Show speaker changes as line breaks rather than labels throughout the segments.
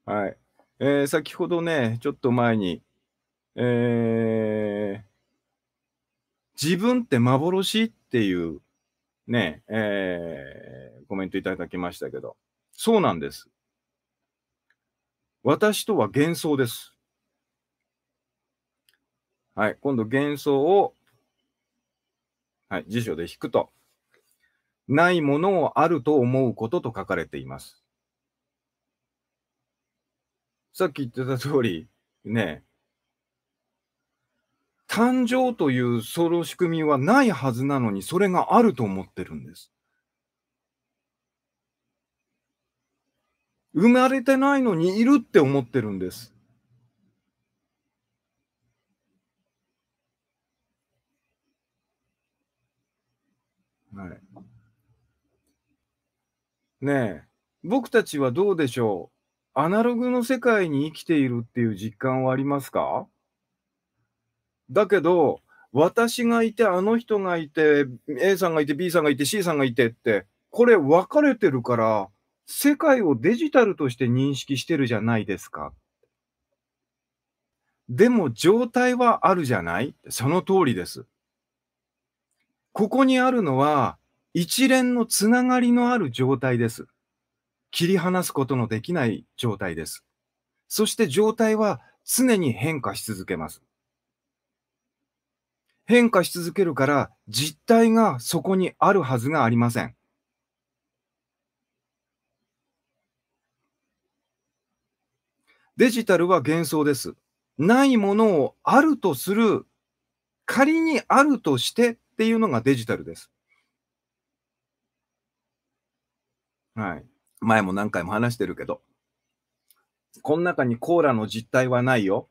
はい。先ほどね、ちょっと前に、えー自分って幻っていうね、コメントいただきましたけど、そうなんです。私とは幻想です。はい、今度幻想を、はい、辞書で引くと、ないものをあると思うことと書かれています。さっき言ってた通り、ね、誕生というその仕組みはないはずなのに、それがあると思ってるんです。生まれてないのにいるって思ってるんです。はい。ねえ、僕たちはどうでしょう。アナログの世界に生きているっていう実感はありますか？だけど、私がいて、あの人がいて、A さんがいて、B さんがいて、C さんがいてって、これ分かれてるから、世界をデジタルとして認識してるじゃないですか。でも状態はあるじゃない？その通りです。ここにあるのは、一連のつながりのある状態です。切り離すことのできない状態です。そして状態は常に変化し続けます。変化し続けるから、実体がそこにあるはずがありません。デジタルは幻想です。ないものをあるとする、仮にあるとしてっていうのがデジタルです。はい。前も何回も話してるけど、この中にコーラの実体はないよ。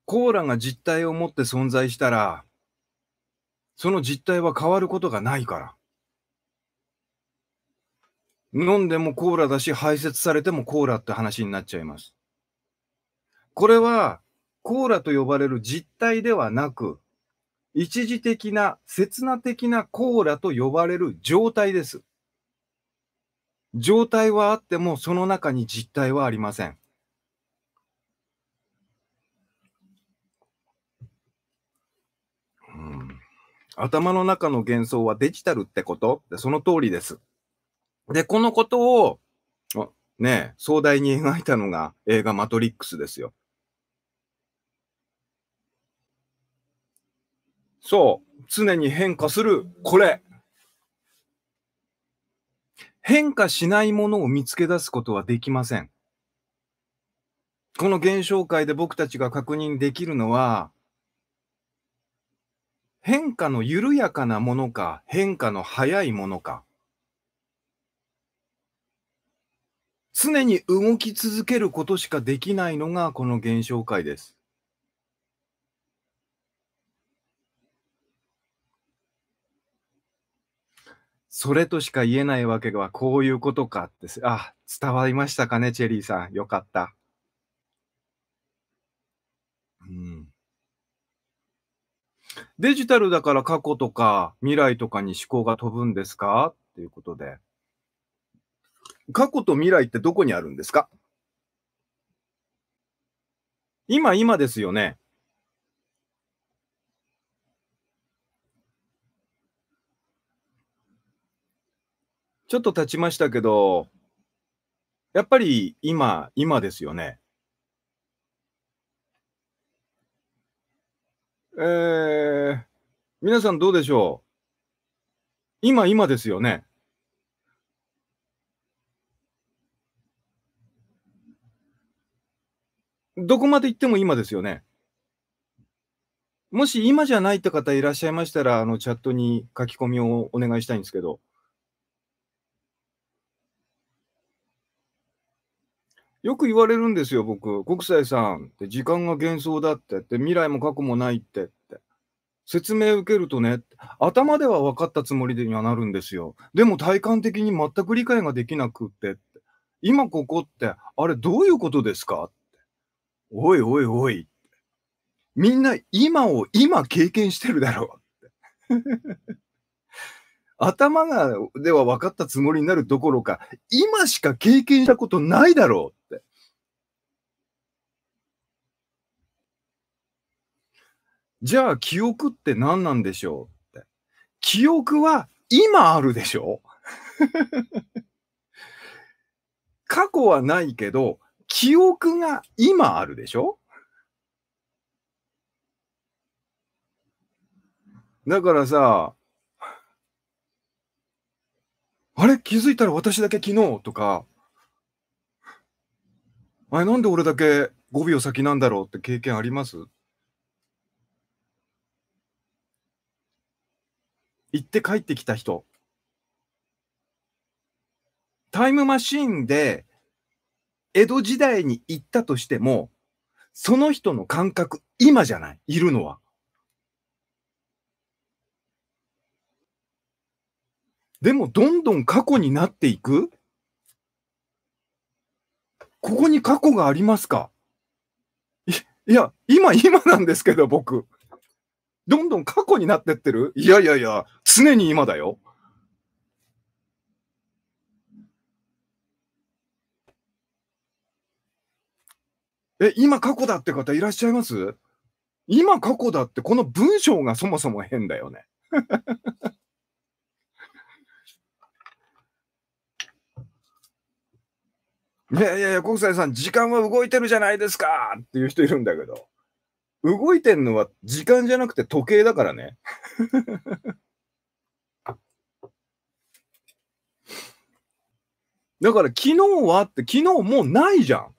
コーラが実体を持って存在したら、その実体は変わることがないから。飲んでもコーラだし、排泄されてもコーラって話になっちゃいます。これは、コーラと呼ばれる実体ではなく、一時的な、刹那的なコーラと呼ばれる状態です。状態はあっても、その中に実体はありません。うん、頭の中の幻想はデジタルってことってその通りです。で、このことを、ねえ、壮大に描いたのが映画マトリックスですよ。そう、常に変化する、これ。変化しないものを見つけ出すことはできません。この現象界で僕たちが確認できるのは、変化の緩やかなものか、変化の速いものか、常に動き続けることしかできないのがこの現象界です。それとしか言えないわけはこういうことかって伝わりましたかね、チェリーさん。よかった。うん。デジタルだから過去とか未来とかに思考が飛ぶんですかっていうことで。過去と未来ってどこにあるんですか？今ですよね。ちょっと経ちましたけど、やっぱり今ですよね。ええ、皆さんどうでしょう？今ですよね。どこまで行っても今ですよね。もし今じゃないって方いらっしゃいましたら、チャットに書き込みをお願いしたいんですけど、よく言われるんですよ、僕。国際さんって時間が幻想だって、未来も過去もないって。説明受けるとね、頭では分かったつもりにはなるんですよ。でも体感的に全く理解ができなくって。今ここって、あれどういうことですか？おいおいおい、みんな今を今経験してるだろう。頭では分かったつもりになるどころか、今しか経験したことないだろうって。じゃあ記憶って何なんでしょうって。記憶は今あるでしょ？過去はないけど、記憶が今あるでしょ？だからさ、あれ、気づいたら私だけ昨日とか、あれ、なんで俺だけ5秒先なんだろうって経験あります？行って帰ってきた人。タイムマシーンで江戸時代に行ったとしても、その人の感覚、今じゃない、いるのは。でもどんどん過去になっていく？ここに過去がありますか？いや、今なんですけど、僕。どんどん過去になってってる？いやいやいや、常に今だよ。今過去だって方いらっしゃいます？今過去だってこの文章がそもそも変だよね。いやいやいや、国際さん、時間は動いてるじゃないですかっていう人いるんだけど、動いてんのは時間じゃなくて時計だからね。だから昨日はって昨日もうないじゃん。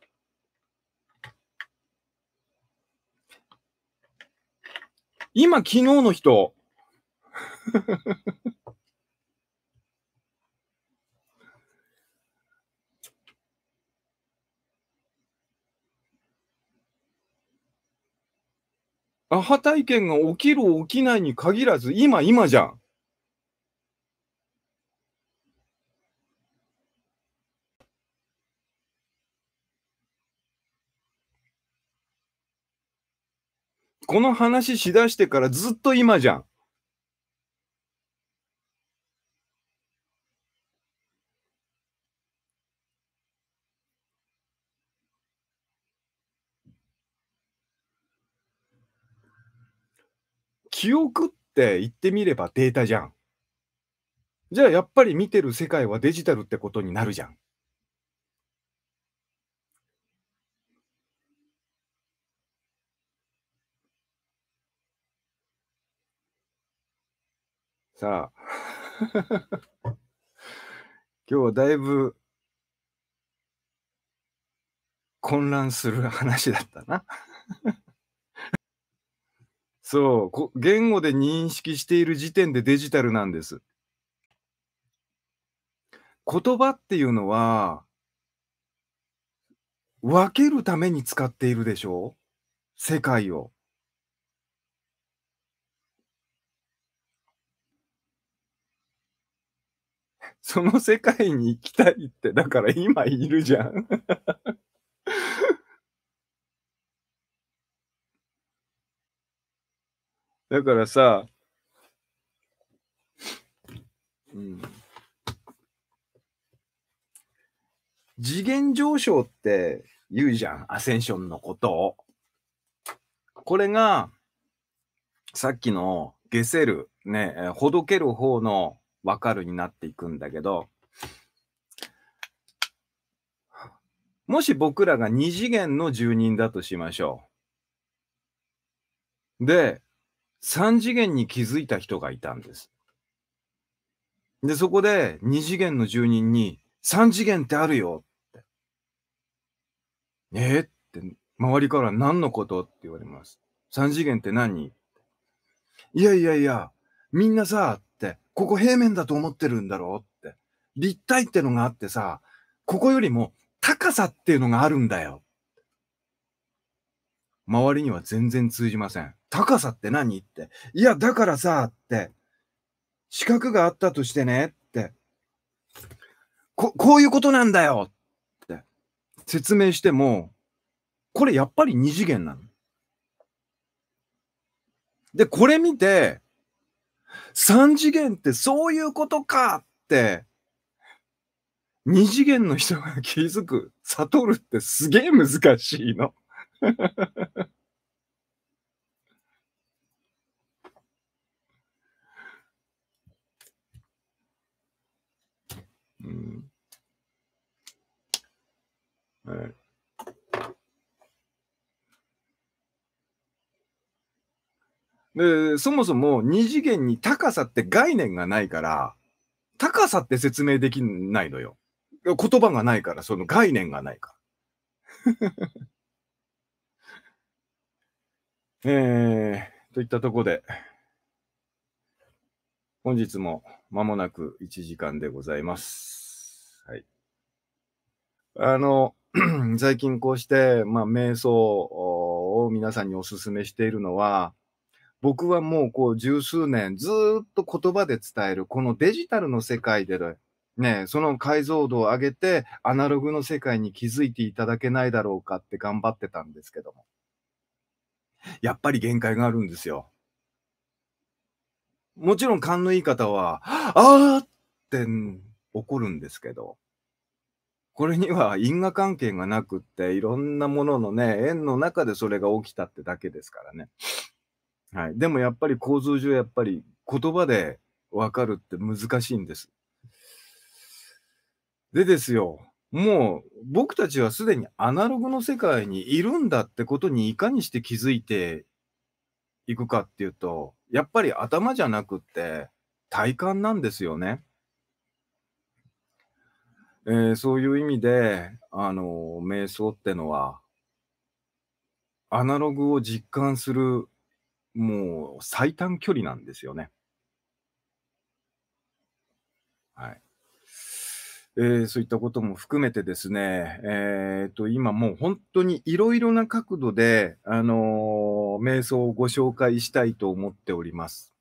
今昨日の人。アハ体験が起きる起きないに限らず、今じゃん。この話しだしてからずっと今じゃん。記憶って言ってみればデータじゃん。じゃあやっぱり見てる世界はデジタルってことになるじゃん。さあ、今日はだいぶ混乱する話だったな。そう、言語で認識している時点でデジタルなんです。言葉っていうのは、分けるために使っているでしょ？世界を。その世界に行きたいって、だから今いるじゃん。だからさ、うん、次元上昇って言うじゃん、アセンションのことを。これが、さっきのゲセる、ね、ほどける方の分かるになっていくんだけど、もし僕らが二次元の住人だとしましょう。で、三次元に気づいた人がいたんです。で、そこで二次元の住人に三次元ってあるよって。って、周りから何のことって言われます。三次元って何？いやいやいや、みんなさ、って、ここ平面だと思ってるんだろうって。立体ってのがあってさ、ここよりも高さっていうのがあるんだよ。周りには全然通じません。高さって何って。いや、だからさ、って、四角があったとしてね、って、こういうことなんだよって説明しても、これやっぱり二次元なの。で、これ見て、3次元ってそういうことかって、2次元の人が気づく、悟るってすげえ難しいの。うん。はい。で、そもそも2次元に高さって概念がないから、高さって説明できないのよ。言葉がないから、その概念がないから。といったとこで、本日も間もなく1時間でございます。はい。あの、最近こうして、瞑想を皆さんにお勧めしているのは、僕はもうこう十数年ずーっと言葉で伝える、このデジタルの世界でね、その解像度を上げて、アナログの世界に気づいていただけないだろうかって頑張ってたんですけども、やっぱり限界があるんですよ。もちろん勘のいい方は、ああって怒るんですけど、これには因果関係がなくって、いろんなもののね、縁の中でそれが起きたってだけですからね。はい。でもやっぱり構造上やっぱり言葉で分かるって難しいんです。でですよ、もう僕たちはすでにアナログの世界にいるんだってことにいかにして気づいていくかっていうと、やっぱり頭じゃなくって体感なんですよね。そういう意味で、瞑想ってのは、アナログを実感する、もう最短距離なんですよね。はい。そういったことも含めてですね、今もう本当にいろいろな角度で、瞑想をご紹介したいと思っております。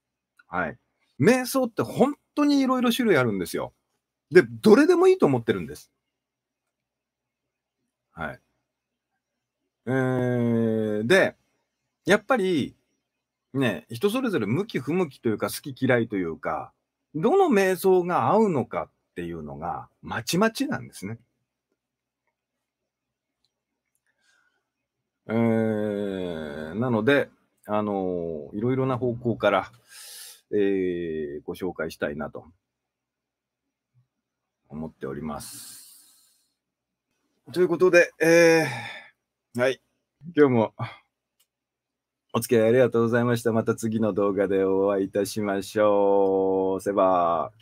はい。瞑想って本当にいろいろ種類あるんですよ。で、どれでもいいと思ってるんです。はい。で、やっぱり、ね、人それぞれ向き不向きというか、好き嫌いというか、どの瞑想が合うのかっていうのが、まちまちなんですね。なので、いろいろな方向から、ご紹介したいなと思っております。ということで、はい、今日もお付き合いありがとうございました。また次の動画でお会いいたしましょう。せば。